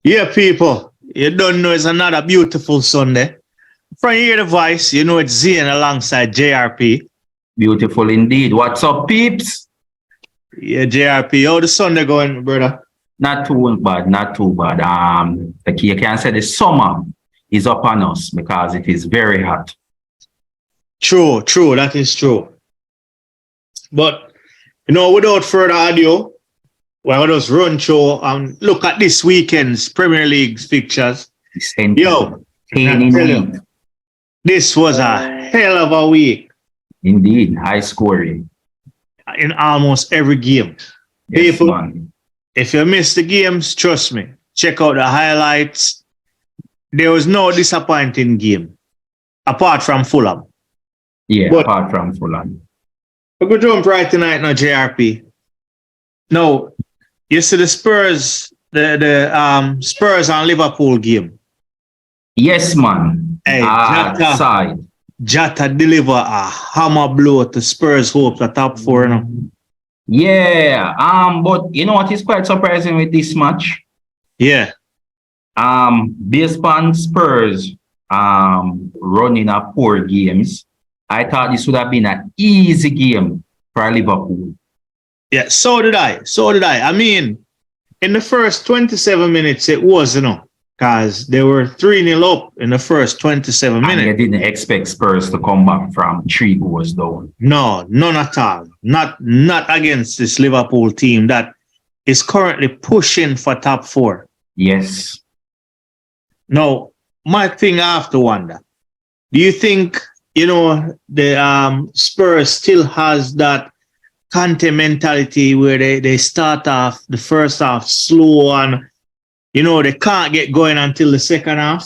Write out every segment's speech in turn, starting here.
Yeah, people, you don't know it's another beautiful Sunday. From here, the voice, you know it's Zian alongside JRP. Beautiful indeed. What's up, peeps? Yeah, JRP, how the Sunday going, brother? Not too bad, not too bad. Like you can say the summer is upon us because it is very hot. True, that is true. But, without further ado, we'll just run through and look at this weekend's Premier League fixtures. Yo, this was a hell of a week. Indeed, high scoring. In almost every game. Yes, People, man. if you missed the games, trust me, check out the highlights. There was no disappointing game, apart from Fulham. Yeah, but apart from Fulham. We're going to jump right tonight now, JRP. Now, you see the Spurs, the Spurs and Liverpool game. Yes, man. Hey, Jota deliver a hammer blow to Spurs' hope the top four now. Yeah. But you know what is quite surprising with this match? Yeah. Based on Spurs running a 4 games, I thought this would have been an easy game for Liverpool. Yeah, so did I. I mean, in the first 27 minutes, it was, because they were 3-0 up in the first 27 minutes. And you didn't expect Spurs to come back from 3 goals down. No, none at all. Not against this Liverpool team that is currently pushing for top 4. Yes. Now, my thing I have to wonder, do you think, the Spurs still has that Conte mentality where they start off the first half slow and, they can't get going until the second half?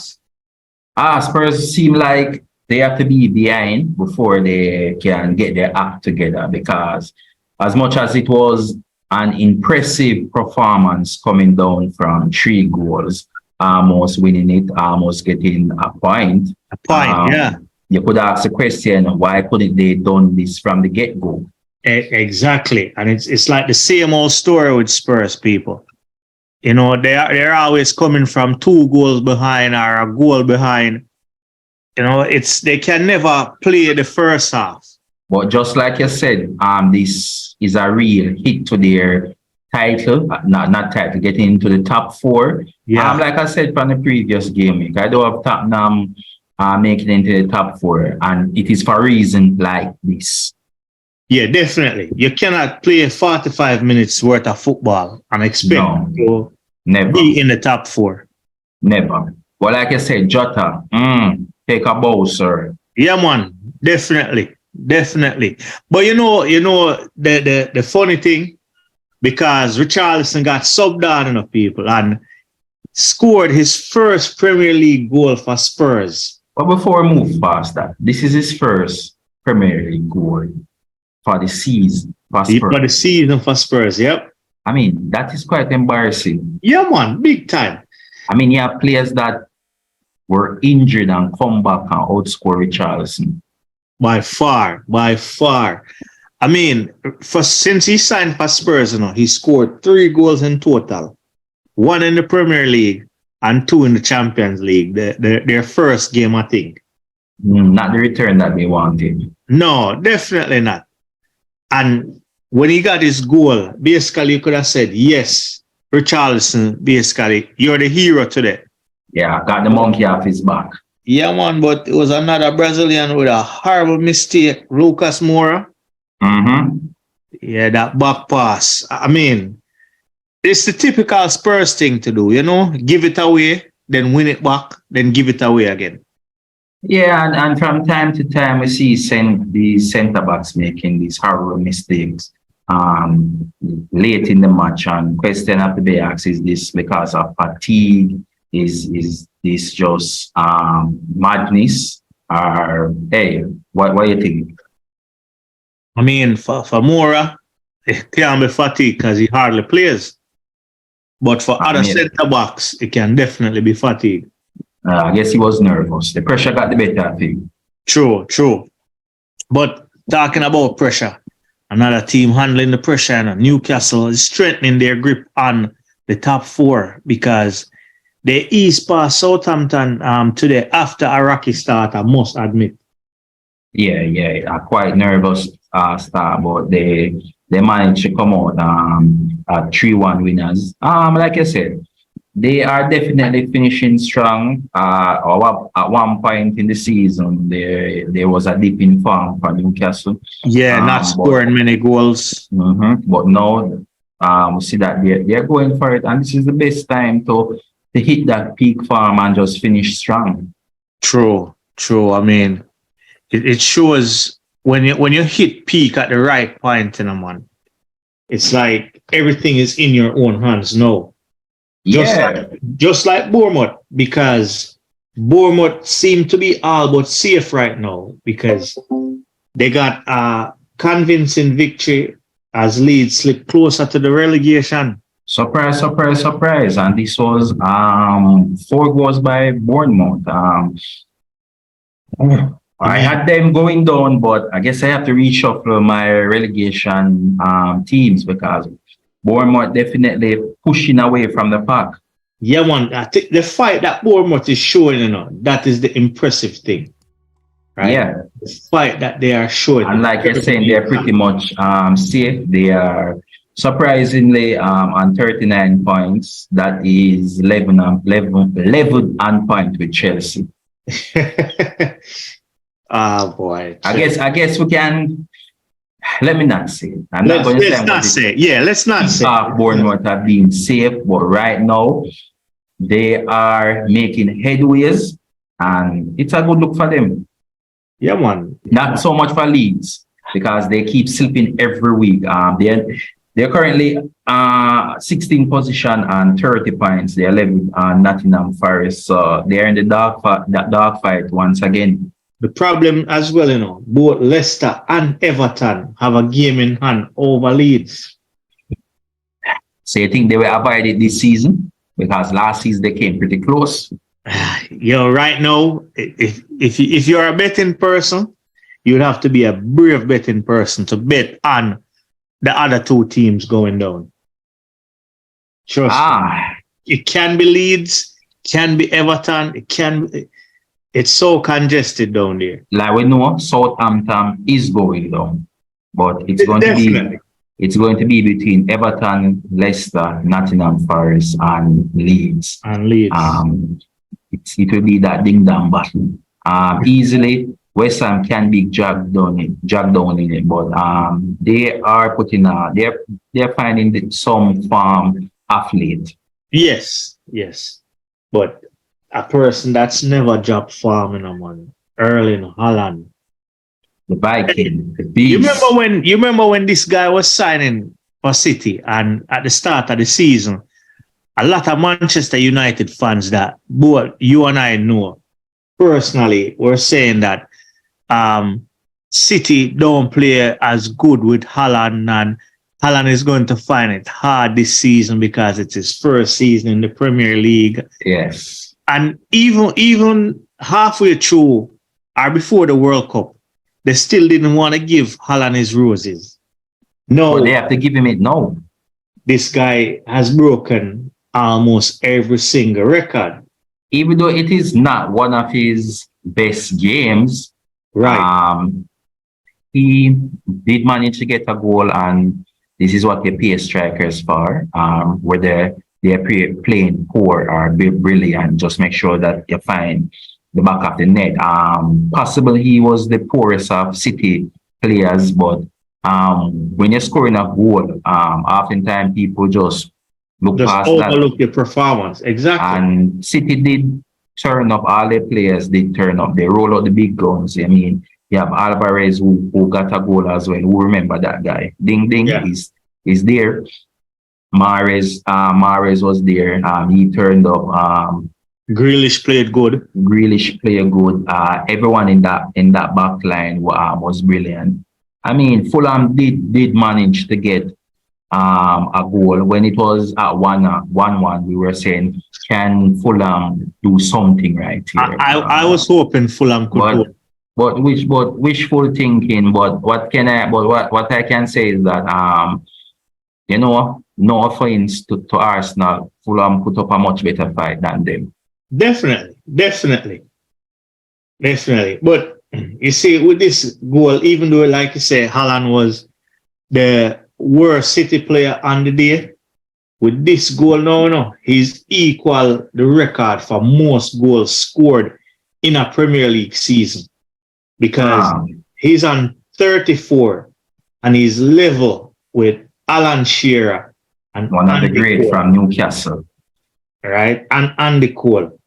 Spurs seem like they have to be behind before they can get their act together, because as much as it was an impressive performance coming down from 3 goals, almost winning it, almost getting a point. Yeah. You could ask the question, why couldn't they done this from the get-go? Exactly. And it's like the same old story with Spurs, people. They're always coming from 2 goals behind or a goal behind. They can never play the first half. But just like you said, this is a real hit to their title, not title, getting into the top 4. Yeah. Like I said from the previous game, I do have Tottenham making it into the top 4, and it is for a reason like this. Yeah, definitely. You cannot play 45 minutes worth of football and expect to be in the top 4. Never. Well, like I said, Jota, take a bow, sir. Yeah, man. Definitely. But the funny thing, because Richarlison got subbed out enough people and scored his first Premier League goal for Spurs. But before we move past that, this is his first Premier League goal for the season for Spurs. For the season for Spurs, yep. I mean, that is quite embarrassing. Yeah, man, big time. I mean, you have players that were injured and come back and outscore Richarlison. By far. I mean, since he signed for Spurs, he scored 3 goals in total. 1 in the Premier League and 2 in the Champions League. Their first game, I think. Not the return that they wanted. No, definitely not. And when he got his goal, basically you could have said, yes, Richarlison, basically, you're the hero today. Yeah, got the monkey off his back. Yeah, man, but it was another Brazilian with a horrible mistake, Lucas Moura. Yeah, that back pass. I mean, it's the typical Spurs thing to do, give it away, then win it back, then give it away again. Yeah, and from time to time we see the centre-backs making these horrible mistakes late in the match, and question have to be asked, is this because of fatigue? Is this just madness? Or, hey, what do you think? I mean, for Moura, it can't be fatigue because he hardly plays. But for other centre-backs, it can definitely be fatigue. I guess he was nervous. The pressure got the better of him. True. But talking about pressure, another team handling the pressure, Newcastle is strengthening their grip on the top 4 because they eased past Southampton today after a rocky start, I must admit. Yeah, a quite nervous start, but they managed to come out 3-1 winners. Like I said, they are definitely finishing strong. At one point in the season, there was a dip in form for Newcastle. Yeah, not scoring many goals. But now we see that they're going for it, and this is the best time to hit that peak form and just finish strong. True. I mean, it shows when you hit peak at the right point in a month, it's like everything is in your own hands now. Just like Bournemouth, because Bournemouth seem to be all but safe right now because they got a convincing victory as Leeds slip closer to the relegation. Surprise. And this was 4 goals by Bournemouth. I had them going down, but I guess I have to reshuffle my relegation teams because Bournemouth definitely pushing away from the pack. Yeah, man. I think the fight that Bournemouth is showing, that is the impressive thing. Right? Yeah. The fight that they are showing. And like you're saying, they're pretty much safe. They are surprisingly on 39 points. That is leveled on point with Chelsea. Boy. I guess we can. Let me not say it. Let's not say. Bournemouth have been safe, but right now they are making headways, and it's a good look for them. Yeah, man. Not so much for Leeds because they keep slipping every week. They're currently 16th position and 30 points. They're level Nottingham Forest, so they're in the dark fight once again. The problem as well, both Leicester and Everton have a game in hand over Leeds. So you think they will avoid it this season? Because last season they came pretty close. Right now, if you're a betting person, you'd have to be a brave betting person to bet on the other 2 teams going down. Trust me. It can be Leeds, can be Everton, it's so congested down there. Like we know, Southampton is going down, but it's going to be between Everton, Leicester, Nottingham Forest, and Leeds. It will be that ding dong battle. Easily, West Ham can be dragged down in it, but they are they're finding some form athlete. Yes, but a person that's never dropped form in a man, Erling Haaland. The Viking, the beast. You remember when this guy was signing for City, and at the start of the season, a lot of Manchester United fans that both you and I know personally were saying that City don't play as good with Haaland, and Haaland is going to find it hard this season because it's his first season in the Premier League. Yes. And even halfway through or before the World Cup, they still didn't want to give Haaland his roses. No. But they have to give him it now. This guy has broken almost every single record. Even though it is not one of his best games, right? He did manage to get a goal, and this is what they pay strikers for. Whether they're playing poor or brilliant, just make sure that you find the back of the net. Possibly he was the poorest of City players, but when you're scoring a goal, oftentimes people just look past that. Overlook the performance. Exactly. And City did turn up, all their players did turn up. They roll out the big guns. I mean, you have Alvarez who got a goal as well. Who remember that guy? Ding ding, he's there. Mahrez was there. He turned up. Grealish played good. Everyone in that back line was brilliant. I mean, Fulham did manage to get a goal when it was at 1-1. We were saying, can Fulham do something right here? I was hoping Fulham could. But wishful thinking. But what I can say is that no offense to Arsenal, Fulham put up a much better fight than them. Definitely. But you see, with this goal, even though, like you say, Haaland was the worst City player on the day, with this goal, no, he's equal the record for most goals scored in a Premier League season, because he's on 34 and he's level with Alan Shearer and one of the Andy great Cole, from Newcastle. right? And Andy Cole.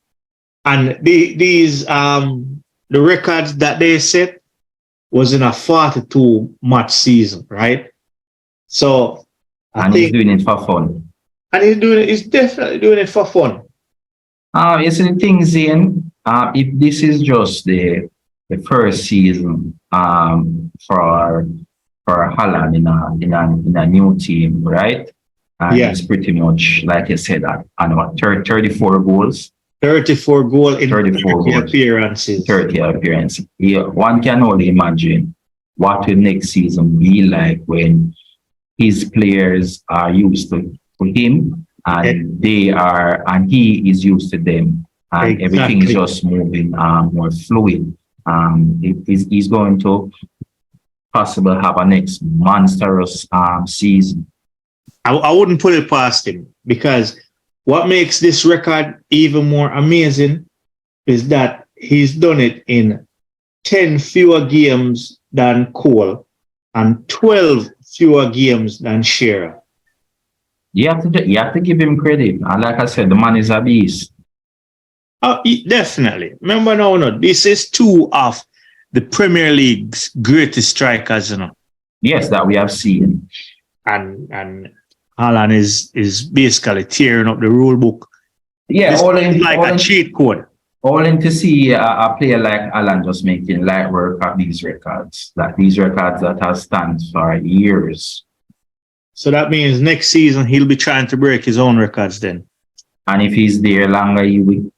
And these the records that they set was in a 42 match season, right? So He's doing it for fun. And he's definitely doing it for fun. You see the thing, Zane, if this is just the first season for Haaland in a new team, right? And it's pretty much, like I said, on what, 34 goals. 34 goals in 34 30 appearances. 30 appearances. Yeah, one can only imagine what will next season be like when his players are used to him and he is used to them, and everything is just moving more fluid. He's going to possibly have a next monstrous season. I wouldn't put it past him, because what makes this record even more amazing is that he's done it in 10 fewer games than Cole and 12 fewer games than Shearer. You have to give him credit. And like I said, the man is a beast. Oh, definitely. Remember now, this is two of the Premier League's greatest strikers, Yes, that we have seen. And Haaland is basically tearing up the rule book. Yeah, a cheat code. All in to see a player like Haaland just making light work of these records. That these records that have stand for years. So that means next season he'll be trying to break his own records then. And if he's there longer, he will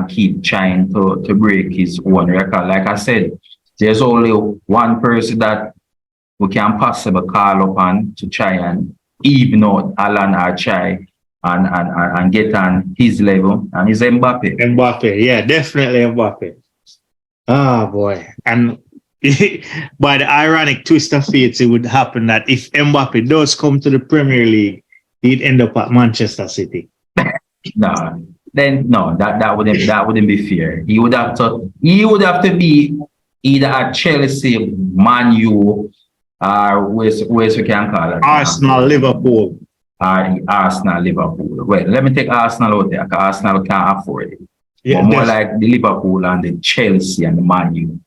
keep trying to break his own record. Like I said, there's only one person that we can possibly call upon to try and even out Haaland or try and get on his level, and it's Mbappe. Mbappe, yeah, definitely Mbappe. Oh boy. And by the ironic twist of fate, it would happen that if Mbappe does come to the Premier League, he'd end up at Manchester City. that wouldn't be fair. He would have to be either at Chelsea, Man U, or where's we can call it? Arsenal, Liverpool. Arsenal, Liverpool. Well, let me take Arsenal out there, because Arsenal can't afford it. Yeah, but more like the Liverpool and the Chelsea and the Man U.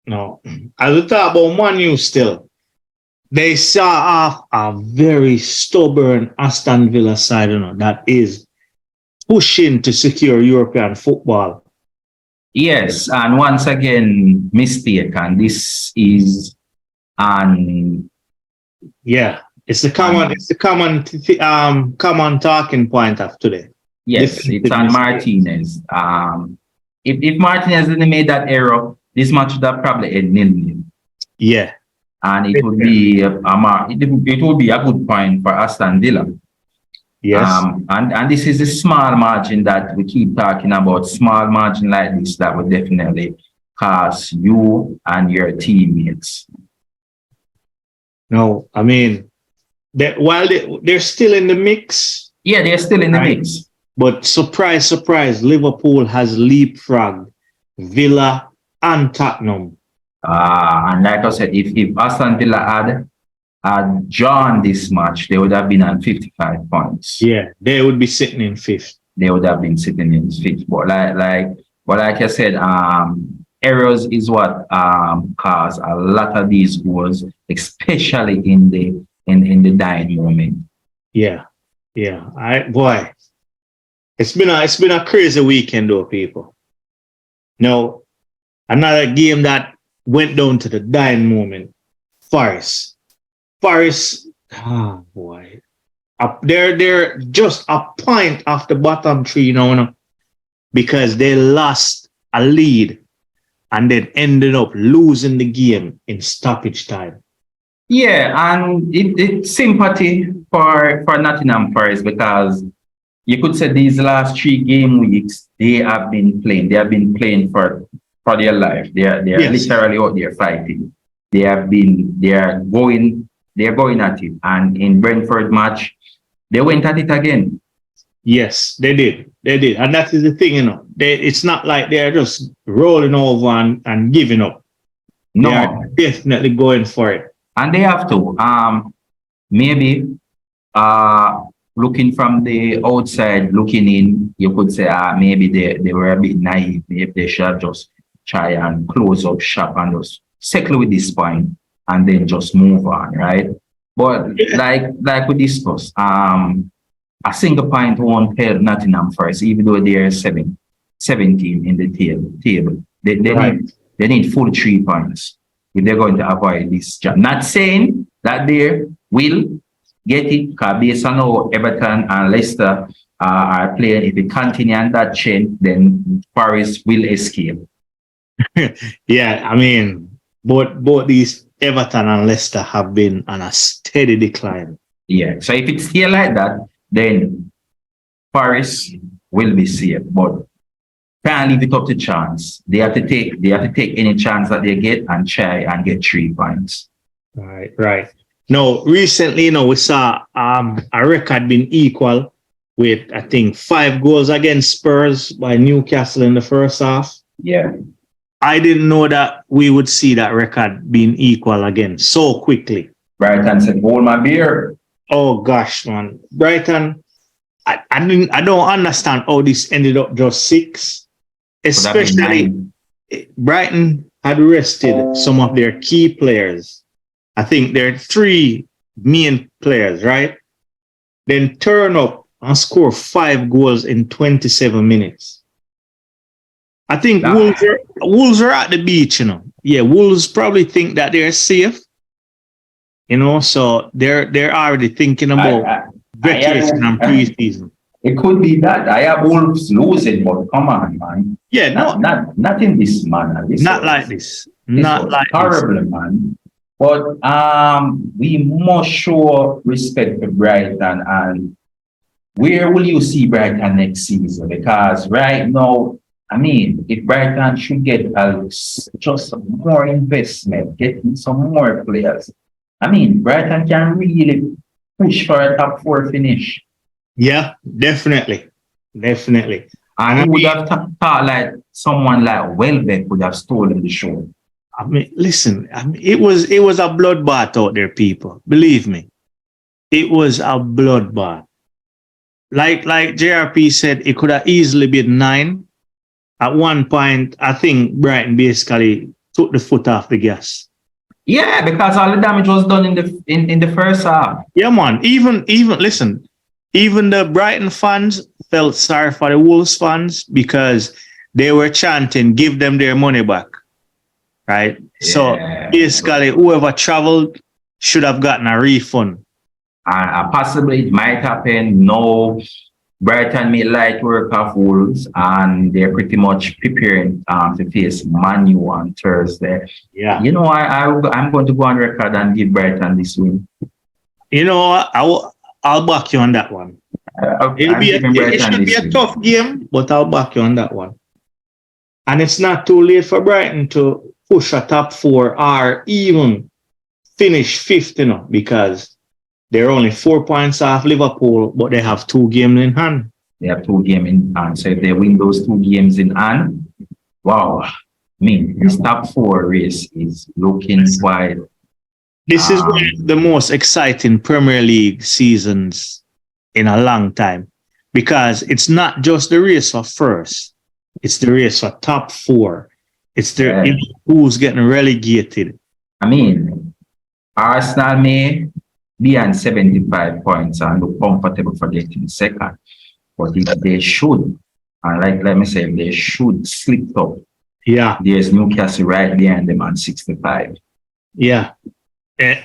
No. As we talk about Man U still, they saw off a very stubborn Aston Villa side, that is pushing to secure European football. Yes, and once again, mistake, and this is it's the common talking point of today. Yes, it's on Martinez. If Martinez didn't made that error, this match would have probably ended 0-0. Yeah. And it would be a good point for Aston Villa. Yes. And this is a small margin that we keep talking about. Small margin like this that would definitely cost you and your teammates. No, I mean, while they're still in the mix. Yeah, they're still in the mix. But surprise, surprise, Liverpool has leapfrogged Villa and Tottenham. And like I said, if Aston Villa had drawn this match, they would have been at 55 points. Yeah, they would be sitting in fifth. They would have been sitting in fifth. But like I said, errors is what cause a lot of these goals, especially in the dying moment. Yeah. It's been a crazy weekend though, people. Now, another game that went down to the dying moment. Forest, oh boy. They're just a point off the bottom three now, because they lost a lead and then ended up losing the game in stoppage time. Yeah, and it's sympathy for Nottingham Forest because you could say these last 3 game weeks they have been playing. They have been playing for their life. They are Yes. literally out there fighting. They are going at it. And in Brentford match, they went at it again. Yes, they did. They did. And that is the thing, it's not like they're just rolling over and giving up. They No, are definitely going for it. and they have to. Maybe looking from the outside, looking in, you could say maybe they were a bit naive. Maybe they should have just try and close up shop and just settle with this point and then just move on, right? But like we discussed, a single point won't help Nottingham Forest, even though they are 17 in the table. They need full 3 points if they're going to avoid this job. Not saying that they will get it, because based on how Everton and Leicester are playing, if they continue on that chain, then Forest will escape. Yeah, I mean, both these Everton and Leicester have been on a steady decline. Yeah, so if it's still like that, then Forest will be safe, but can't leave it up to chance. They have to take any chance that they get and try and get 3 points. Right. No, recently, we saw a record being equal with, I think, 5 goals against Spurs by Newcastle in the first half. Yeah. I didn't know that we would see that record being equal again so quickly. Brighton said, hold my beer. Oh gosh, man. Brighton, I don't understand how this ended up just 6. Especially Brighton had rested some of their key players. I think there are 3 main players, right? Then turn up and score 5 goals in 27 minutes. I think Wolves are at the beach, Yeah, Wolves probably think that they're safe. So they're already thinking about vacation and preseason. It could be that. I have Wolves losing, but come on, man. Yeah, not in this manner. Not like this. Not like horrible, this. Man. But we must show respect to Brighton. And where will you see Brighton next season? Because right now, I mean, if Brighton should get just more investment, getting some more players, I mean, Brighton can really push for a top 4 finish. Yeah, definitely. And I would have thought like someone like Welbeck would have stolen the show. I mean, listen, it was a bloodbath out there, people. Believe me. It was a bloodbath. Like JRP said, it could have easily been 9. At one point, I think Brighton basically took the foot off the gas. Yeah, because all the damage was done in the first half. Yeah, man. Even listen, even the Brighton fans felt sorry for the Wolves fans because they were chanting, give them their money back. Right? Yeah. So basically, whoever traveled should have gotten a refund. Possibly it might happen. No, Brighton made light work of Wolves and they're pretty much preparing to face Man U on Thursday. Yeah. I'm going to go on record and give Brighton this win. I'll back you on that one. It should be a tough game, but I'll back you on that one. And it's not too late for Brighton to push a top 4 or even finish 5th, because they're only 4 points off Liverpool, but they have 2 games in hand. They have 2 games in hand. So if they win those 2 games in hand, wow. I mean, this top 4 race is looking quite. This is one of the most exciting Premier League seasons in a long time, because it's not just the race for first, it's the race for top 4. It's who's getting relegated. I mean, Arsenal may be on 75 points and look comfortable for getting second, but if they should, and let me say, if they should slip up, there's Newcastle right behind them on 65. Yeah.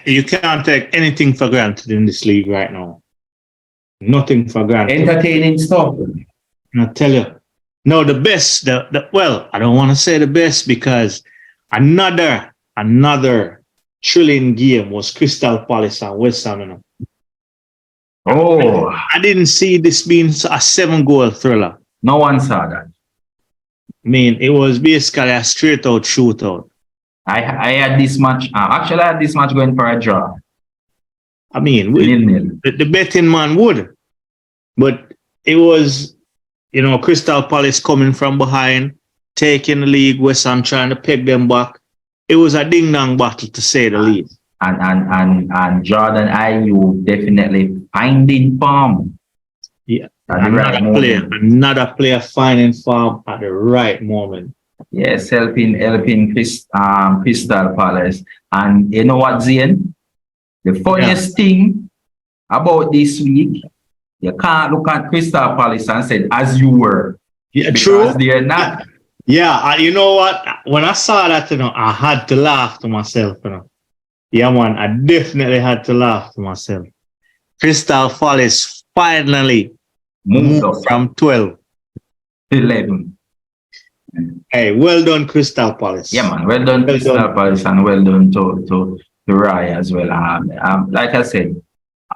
You can't take anything for granted in this league right now. Nothing for granted. Entertaining stuff. I tell you. No, the best, well, I don't want to say the best because another thrilling game was Crystal Palace and West Ham. You know. Oh, I didn't see this being a 7-goal thriller. no one saw that. I mean, it was basically a straight out shootout. I had this match. Actually, I had this match going for a draw. I mean, Nil-nil. the betting man would, but it was, Crystal Palace coming from behind, taking the league, West Ham trying to peg them back. It was a ding-dong battle, to say the least. And Jordan Ayew definitely finding form. Yeah, At the right moment. another player finding form at the right moment. Yes, helping Crystal Palace. And you know what, Zane? The funniest thing about this week, you can't look at Crystal Palace and say, as you were. Yeah, because true. They're not. Yeah, you know what? When I saw that, I had to laugh to myself. Yeah, man, I definitely had to laugh to myself. Crystal Palace finally moved from 12 to 11. Hey, well done, Crystal Palace. Yeah, man, well done, Crystal Palace, and well done to Raya as well. Like I said,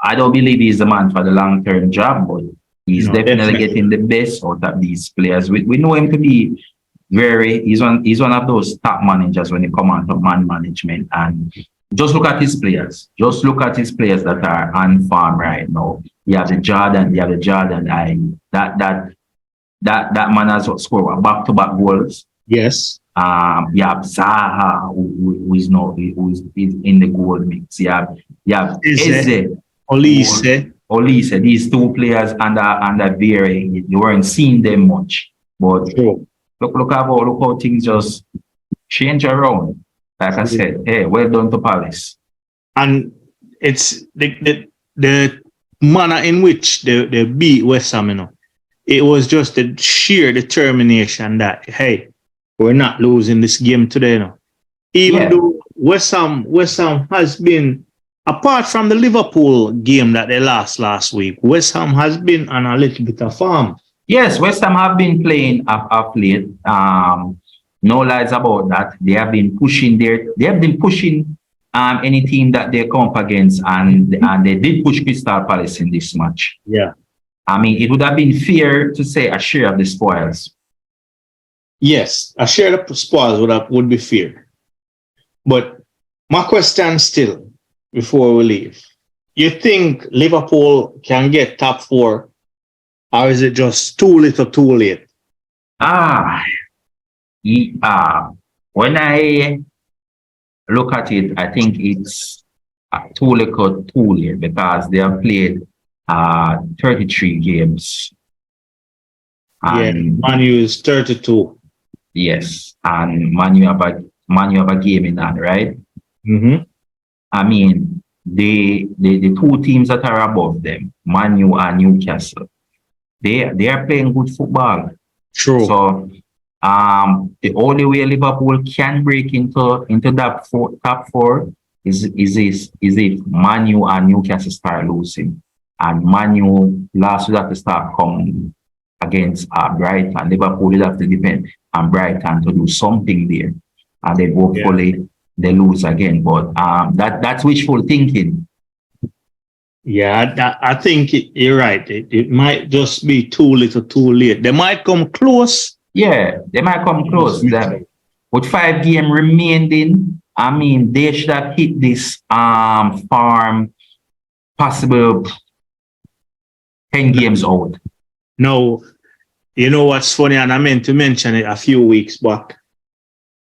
I don't believe he's the man for the long-term job, but he's definitely getting the best out of these players. We know him to be he's one of those top managers when it comes on to man management. And just look at his players. Just look at his players that are on farm right now. You have the Jordan. That man has scored back-to-back goals. Yes. You have Zaha, who is in the goal mix. You have Eze, Olise. These two players under Vieira, you weren't seeing them much. But look how things just change around. Like I said, hey, well done to Palace. And it's the manner in which they beat West Ham, It was just the sheer determination that, hey, we're not losing this game today, Even though West Ham has been, apart from the Liverpool game that they lost last week, West Ham has been on a little bit of form. Yes, West Ham have been playing up late. No lies about that. They have been pushing any team that they come up against, and they did push Crystal Palace in this match. Yeah. I mean, it would have been fair to say a share of the spoils. Yes, a share of the spoils would be fair. But my question still, before we leave, you think Liverpool can get top 4, or is it just too little, too late? When I look at it, I think it's too little, too late, because they have played 33 games. And Man U is 32. Yes, and Man U have a game in that, right? Mm-hmm. I mean, the two teams that are above them, Man U and Newcastle, they are playing good football. True. So the only way Liverpool can break into that top 4 is if Man U and Newcastle start losing. And Man U last will have to start coming against Brighton. Liverpool will have to depend on Brighton to do something there. And then hopefully they lose again. But that's wishful thinking. Yeah, I think you're right. It might just be too little, too late. They might come close. Yeah, they might come close. With 5 games remaining, I mean, they should have hit this farm possible 10 games out. No, you know what's funny, and I meant to mention it a few weeks back.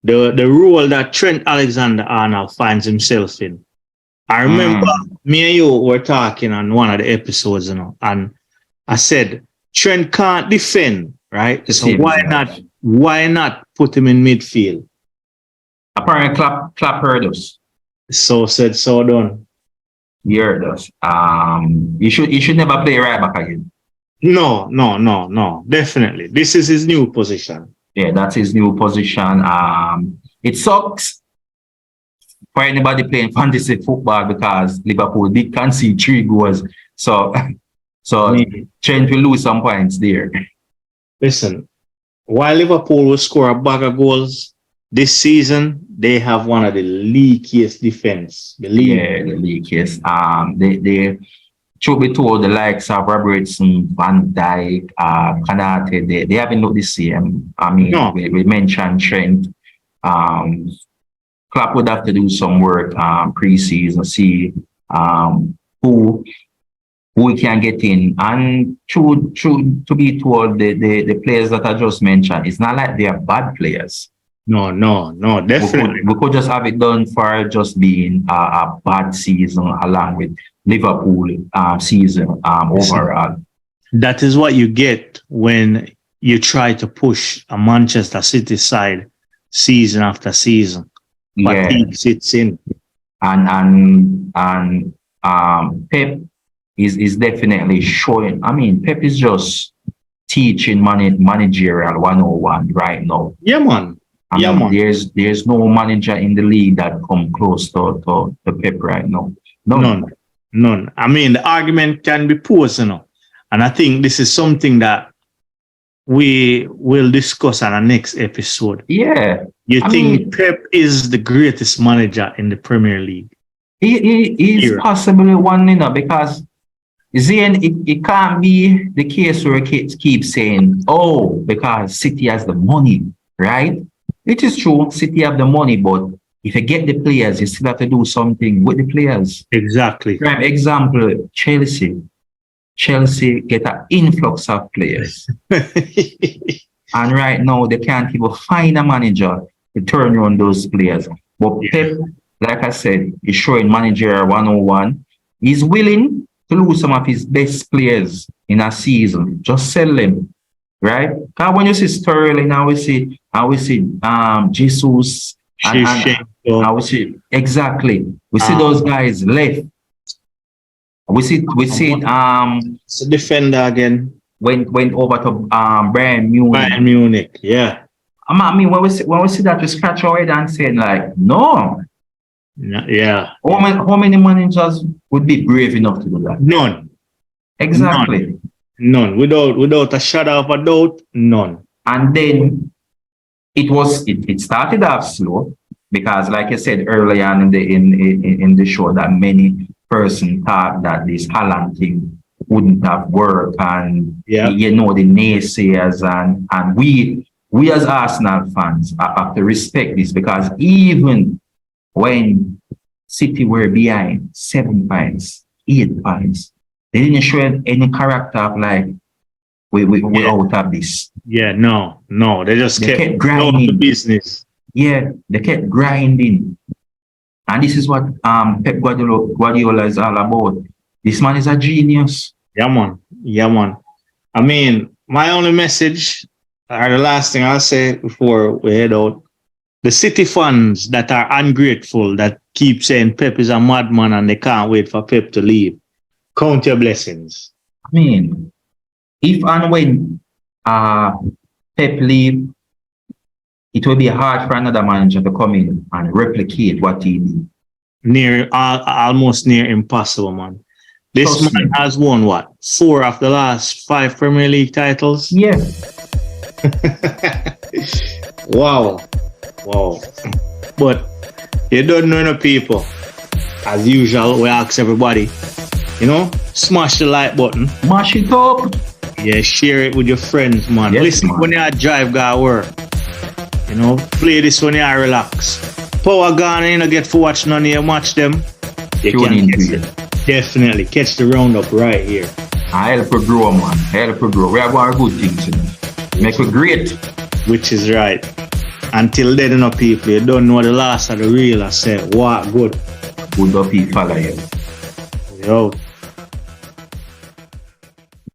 The role that Trent Alexander-Arnold finds himself in. I remember me and you were talking on one of the episodes, and I said Trent can't defend, right? So why not put him in midfield? Apparently, Clap heard us. So said, so done. He heard us. He should never play right back again. No. Definitely. This is his new position. Yeah, that's his new position. It sucks for anybody playing fantasy football because Liverpool did concede 3 goals. So Trent will lose some points there. Listen, while Liverpool will score a bag of goals, this season they have one of the leakiest defense. Believe me. Yeah, the league, yes. They truth be told, the likes of Robertson, Van Dijk, Kanate, they haven't looked the same. I mean, No. we mentioned Trent. Klopp would have to do some work pre-season, see who we can get in. And true to be told, the players that I just mentioned, it's not like they are bad players. No, definitely. We could just have it done for just being a bad season along with Liverpool season overall. That is what you get when you try to push a Manchester City side season after season. But Yeah. he sits in. And Pep is definitely showing. I mean, Pep is just teaching managerial 101 right now. Yeah, man. I mean, there's no manager in the league that come close to Pep right now. None. I mean, the argument can be posed, and I think this is something that we will discuss on our next episode. Yeah. I think Pep is the greatest manager in the Premier League? He is possibly one, because it can't be the case where kids keep saying, oh, because City has the money, right? It is true, City have the money, but if you get the players, you still have to do something with the players. Exactly. Prime example, Chelsea. Chelsea get an influx of players. And right now, they can't even find a manager to turn around those players. But Pep, like I said, is showing managerial 101. He's willing to lose some of his best players in a season. Just sell them, right? Because when you see Sterling, I will see Jesus, I will see exactly. We see those guys left. We see it's a defender again. Went over to Bayern Munich. Bayern Munich, yeah. I mean, when we see that, we scratch our head and say, like, no. Yeah. How many managers would be brave enough to do that? None. Exactly. None. Without a shadow of a doubt, none. And then it started off slow because, like I said earlier on in the show, that many person thought that this Haaland thing wouldn't have worked, and the naysayers and we as Arsenal fans have to respect this, because even when City were behind 7 points, 8 points, they didn't show any character of like we out of this. Yeah, no, they kept grinding the business. Yeah, they kept grinding. And this is what Pep Guardiola is all about. This man is a genius. Yeah, man. I mean, my only message, or the last thing I'll say before we head out, the City fans that are ungrateful, that keep saying Pep is a madman and they can't wait for Pep to leave, count your blessings. I mean, if and when Pep leave, it will be hard for another manager to come in and replicate what he did. Almost near impossible, man. This man has won what? 4 of the last 5 Premier League titles? Yeah. Wow. But you don't know the people. As usual, we ask everybody, smash the like button. Mash it up. Yeah, share it with your friends, man. Yes, listen man. when you drive, go work. Play this when you relax. Power gone and you get to watch none of you match them. You can definitely catch the roundup right here. I help you grow, man. Help you grow. We have our good things. Make it great. Which is right. Until then, people, you don't know the last of the real. I say, what good. Good up, follow you. Yo.